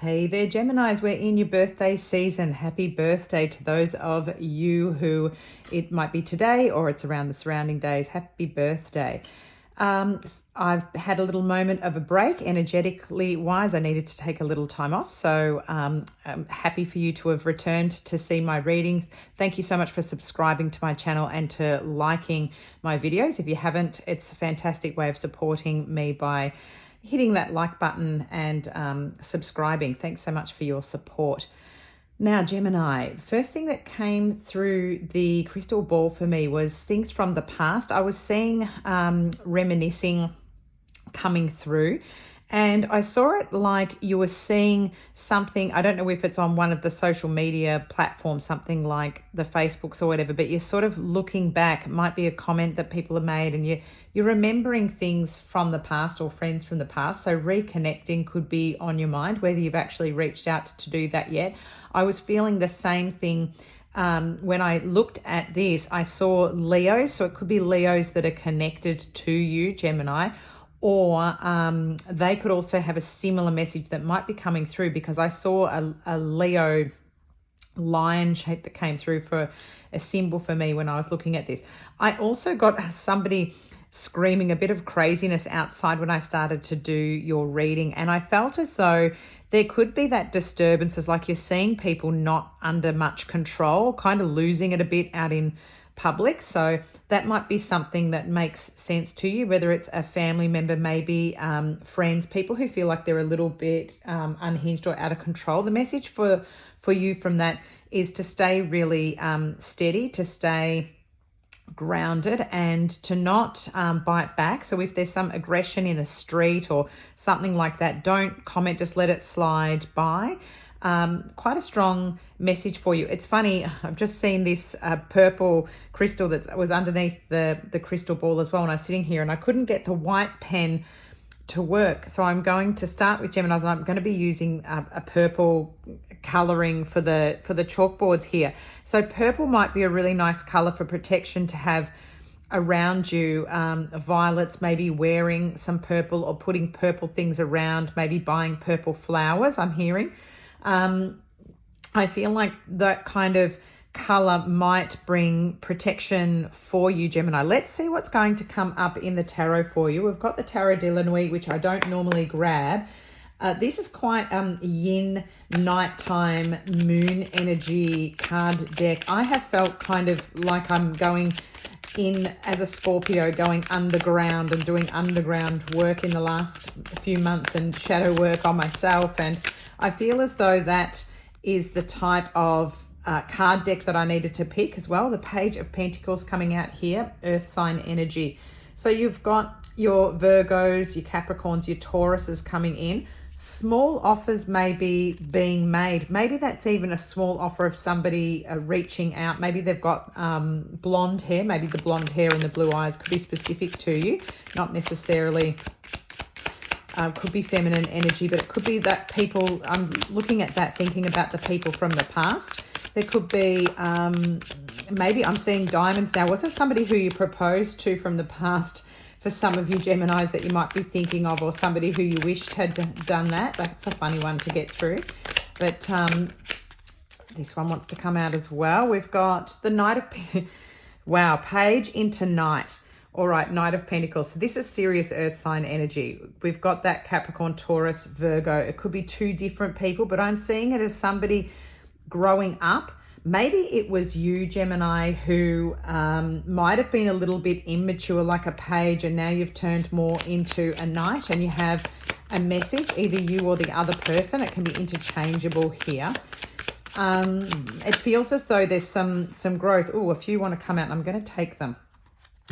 Hey there, Geminis. We're in your birthday season. Happy birthday to those of you who it might be today or it's around the surrounding days. Happy birthday. I've had a little moment of a break energetically wise. I needed to take a little time off. So I'm happy for you to have returned to see my readings. Thank you so much for subscribing to my channel and to liking my videos. If you haven't, it's a fantastic way of supporting me by hitting that like button and subscribing. Thanks so much for your support. Now, Gemini, the first thing that came through the crystal ball for me was things from the past. I was seeing reminiscing coming through, and I saw it like you were seeing something. I don't know if it's on one of the social media platforms, something like the Facebooks or whatever, but you're sort of looking back. It might be a comment that people have made and you're remembering things from the past or friends from the past. So reconnecting could be on your mind, whether you've actually reached out to do that yet. I was feeling the same thing when I looked at this. I saw Leos, so it could be Leos that are connected to you, Gemini, or they could also have a similar message that might be coming through, because I saw a Leo lion shape that came through for a symbol for me when I was looking at this. I also got somebody screaming a bit of craziness outside when I started to do your reading, and I felt as though there could be that disturbances, like you're seeing people not under much control, kind of losing it a bit out in public. So that might be something that makes sense to you, whether it's a family member, maybe friends, people who feel like they're a little bit unhinged or out of control. The message for you from that is to stay really steady, to stay grounded, and to not bite back. So if there's some aggression in a street or something like that, don't comment, just let it slide by. Quite a strong message for you. It's funny, I've just seen this purple crystal that was underneath the crystal ball as well when I was sitting here, and I couldn't get the white pen to work. So I'm going to start with Geminis, and I'm going to be using a purple coloring for the chalkboards here. So purple might be a really nice color for protection to have around you. Violets, maybe wearing some purple or putting purple things around, maybe buying purple flowers, I'm hearing. I feel like that kind of color might bring protection for you, Gemini. Let's see what's going to come up in the tarot for you. We've got the Tarot de la Nuit, which I don't normally grab. This is quite yin, nighttime, moon energy card deck. I have felt kind of like I'm going in as a Scorpio, going underground and doing underground work in the last few months, and shadow work on myself. And I feel as though that is the type of card deck that I needed to pick as well. The Page of Pentacles coming out here, earth sign energy. So you've got your Virgos, your Capricorns, your Tauruses coming in. Small offers may be being made. Maybe that's even a small offer of somebody reaching out. Maybe they've got blonde hair. Maybe the blonde hair and the blue eyes could be specific to you, not necessarily could be feminine energy, but it could be that people, I'm looking at that, thinking about the people from the past. There could be, maybe I'm seeing diamonds now. Was it somebody who you proposed to from the past for some of you Geminis that you might be thinking of, or somebody who you wished had done that? That's a funny one to get through. But this one wants to come out as well. We've got the Knight of Pentacles. Wow, Page into Knight. All right, Knight of Pentacles. So this is serious earth sign energy. We've got that Capricorn, Taurus, Virgo. It could be two different people, but I'm seeing it as somebody growing up. Maybe it was you, Gemini, who might have been a little bit immature like a page, and now you've turned more into a knight and you have a message, either you or the other person. It can be interchangeable here. It feels as though there's some growth. Oh, a few want to come out, and I'm going to take them.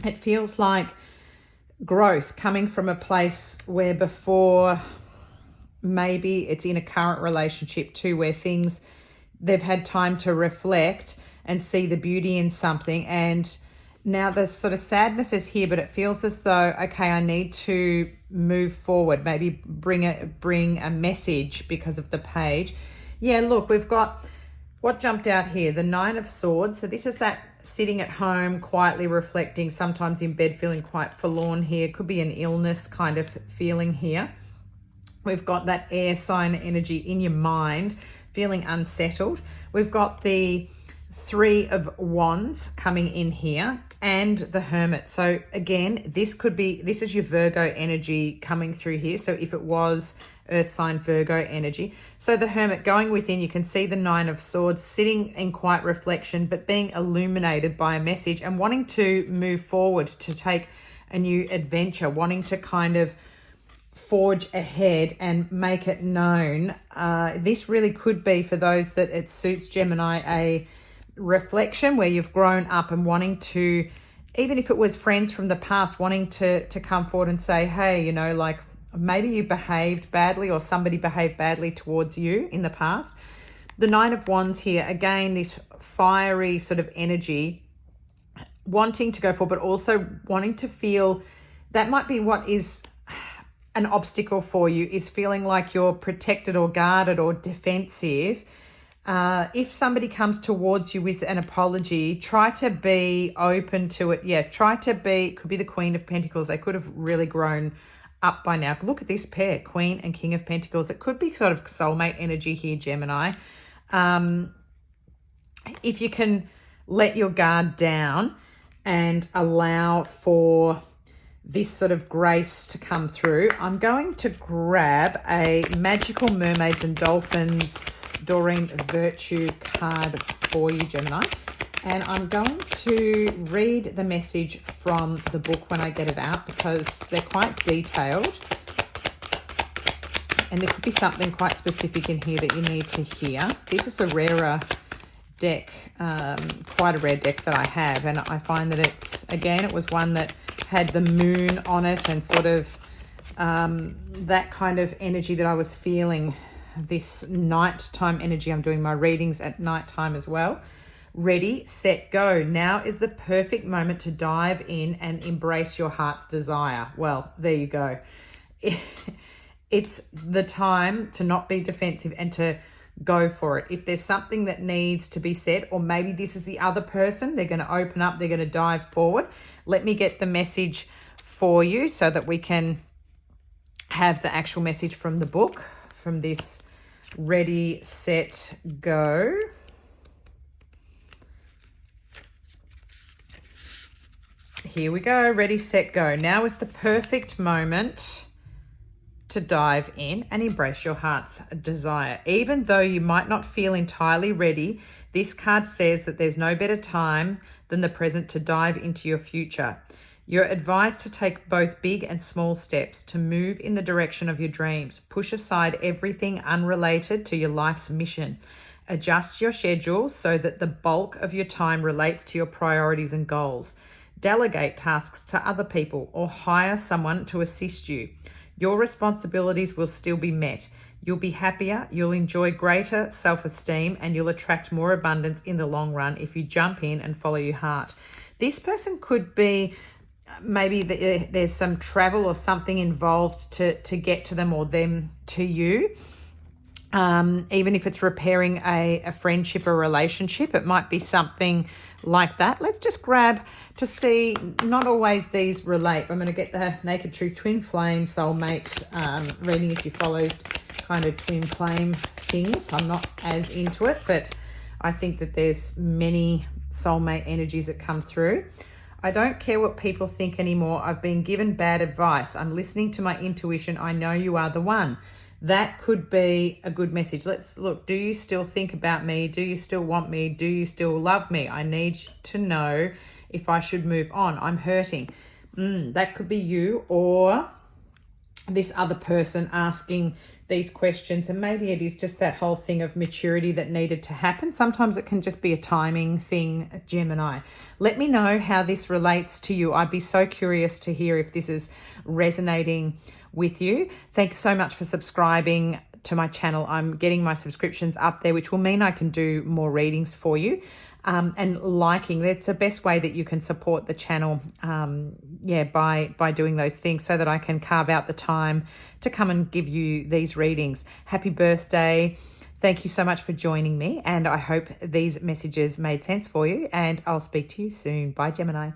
It feels like growth coming from a place where before maybe it's in a current relationship too, where things, they've had time to reflect and see the beauty in something, and now the sort of sadness is here, but it feels as though, okay, I need to move forward, maybe bring a message because of the page. Yeah, look, we've got what jumped out here, the Nine of Swords. So this is that sitting at home, quietly reflecting, sometimes in bed feeling quite forlorn here. Could be an illness kind of feeling here. We've got that air sign energy in your mind, feeling unsettled. We've got the Three of Wands coming in here and the Hermit. So again, this is your Virgo energy coming through here. So if it was Earth sign Virgo energy. So the Hermit going within, you can see the Nine of Swords sitting in quiet reflection, but being illuminated by a message and wanting to move forward, to take a new adventure, wanting to kind of forge ahead and make it known. This really could be, for those that it suits, Gemini, a reflection where you've grown up and wanting to, even if it was friends from the past, wanting to come forward and say, hey, you know, like maybe you behaved badly or somebody behaved badly towards you in the past. The Nine of Wands here, again, this fiery sort of energy, wanting to go forward, but also wanting to feel, that might be what is an obstacle for you, is feeling like you're protected or guarded or defensive. If somebody comes towards you with an apology, try to be open to it. Yeah, try to be, could be the Queen of Pentacles. They could have really grown up by now. Look at this pair, Queen and King of Pentacles. It could be sort of soulmate energy here, Gemini. If you can let your guard down and allow for this sort of grace to come through, I'm going to grab a Magical Mermaids and Dolphins Doreen Virtue card for you, Gemini. And I'm going to read the message from the book when I get it out, because they're quite detailed. And there could be something quite specific in here that you need to hear. This is a rarer deck, quite a rare deck that I have. And I find that it's, again, it was one that had the moon on it and sort of that kind of energy that I was feeling, this nighttime energy. I'm doing my readings at nighttime as well. Ready, set, go. Now is the perfect moment to dive in and embrace your heart's desire. Well, there you go. It's the time to not be defensive and to go for it. If there's something that needs to be said, or maybe this is the other person, they're going to open up, they're going to dive forward. Let me get the message for you so that we can have the actual message from the book, from this Ready, Set, Go. Here we go. Ready, set, go. Now is the perfect moment to dive in and embrace your heart's desire. Even though you might not feel entirely ready, this card says that there's no better time than the present to dive into your future. You're advised to take both big and small steps to move in the direction of your dreams. Push aside everything unrelated to your life's mission. Adjust your schedule so that the bulk of your time relates to your priorities and goals. Delegate tasks to other people or hire someone to assist you. Your responsibilities will still be met. You'll be happier, you'll enjoy greater self-esteem, and you'll attract more abundance in the long run if you jump in and follow your heart. This person could be, maybe there's some travel or something involved to get to them or them to you. Even if it's repairing a friendship or relationship, it might be something like that. Let's just grab to see, not always these relate. I'm going to get the Naked Truth Twin Flame Soulmate reading if you follow kind of twin flame things. I'm not as into it, but I think that there's many soulmate energies that come through. I don't care what people think anymore. I've been given bad advice. I'm listening to my intuition. I know you are the one. That could be a good message. Let's look. Do you still think about me? Do you still want me? Do you still love me? I need to know if I should move on. I'm hurting. That could be you or this other person asking these questions. And maybe it is just that whole thing of maturity that needed to happen. Sometimes it can just be a timing thing, Gemini. Let me know how this relates to you. I'd be so curious to hear if this is resonating with you. Thanks so much for subscribing to my channel. I'm getting my subscriptions up there, which will mean I can do more readings for you. And liking, that's the best way that you can support the channel, by doing those things so that I can carve out the time to come and give you these readings. Happy birthday. Thank you so much for joining me, and I hope these messages made sense for you, and I'll speak to you soon. Bye, Gemini.